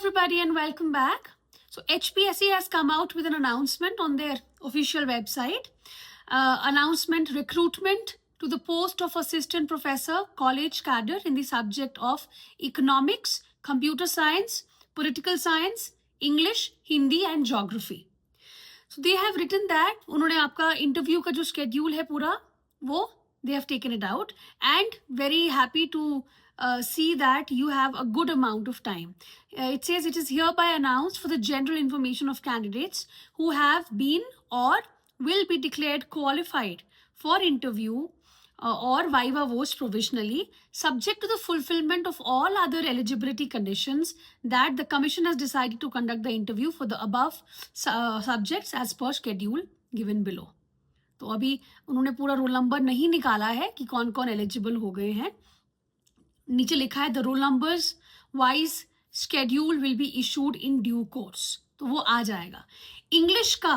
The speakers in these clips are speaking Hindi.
everybody and welcome back. So HPSC has come out with an announcement on their official website. Announcement recruitment to the post of assistant professor college cadre in the subject of economics, computer science, political science, English, Hindi and geography. So they have written that उन्होंने आपका इंटरव्यू का जो schedule है पूरा वो they have taken it out and very happy to see that you have a good amount of time. It says it is hereby announced for the general information of candidates who have been or will be declared qualified for interview or viva voce provisionally, subject to the fulfillment of all other eligibility conditions, that the commission has decided to conduct the interview for the above subjects as per schedule given below. तो अभी उन्होंने पूरा रोल नंबर नहीं निकाला है कि कौन कौन एलिजिबल हो गए हैं. नीचे लिखा है the roll numbers wise schedule will be issued in due course, तो वो आ जाएगा. इंग्लिश का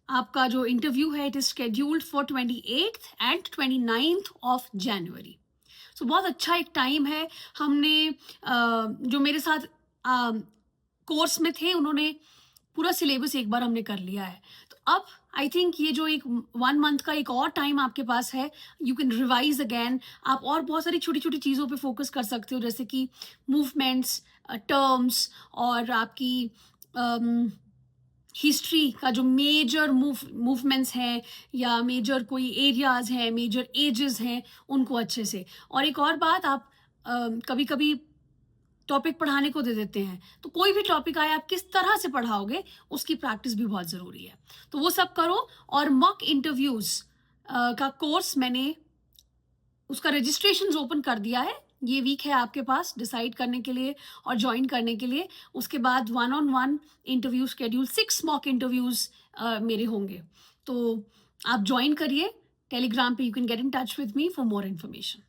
आपका जो इंटरव्यू है it is scheduled for 28th and 29th of January. So बहुत अच्छा एक टाइम है. हमने जो मेरे साथ कोर्स में थे उन्होंने पूरा सिलेबस एक बार हमने कर लिया है. तो अब आई थिंक ये जो एक 1 month का एक और टाइम आपके पास है, यू कैन रिवाइज अगैन. आप और बहुत सारी छोटी छोटी चीज़ों पे फोकस कर सकते हो, जैसे कि मूवमेंट्स, टर्म्स और आपकी हिस्ट्री का जो मेजर मूवमेंट्स हैं या मेजर कोई एरियाज हैं, मेजर एजेस हैं, उनको अच्छे से. और एक और बात, आप कभी कभी टॉपिक पढ़ाने को दे देते हैं, तो कोई भी टॉपिक आए आप किस तरह से पढ़ाओगे उसकी प्रैक्टिस भी बहुत ज़रूरी है. तो वो सब करो. और मॉक इंटरव्यूज़ का कोर्स मैंने उसका रजिस्ट्रेशन ओपन कर दिया है. ये वीक है आपके पास डिसाइड करने के लिए और ज्वाइन करने के लिए. उसके बाद 1-on-1 interview schedule 6 mock interviews मेरे होंगे. तो आप ज्वाइन करिए टेलीग्राम पे. You can get in touch with me for more information.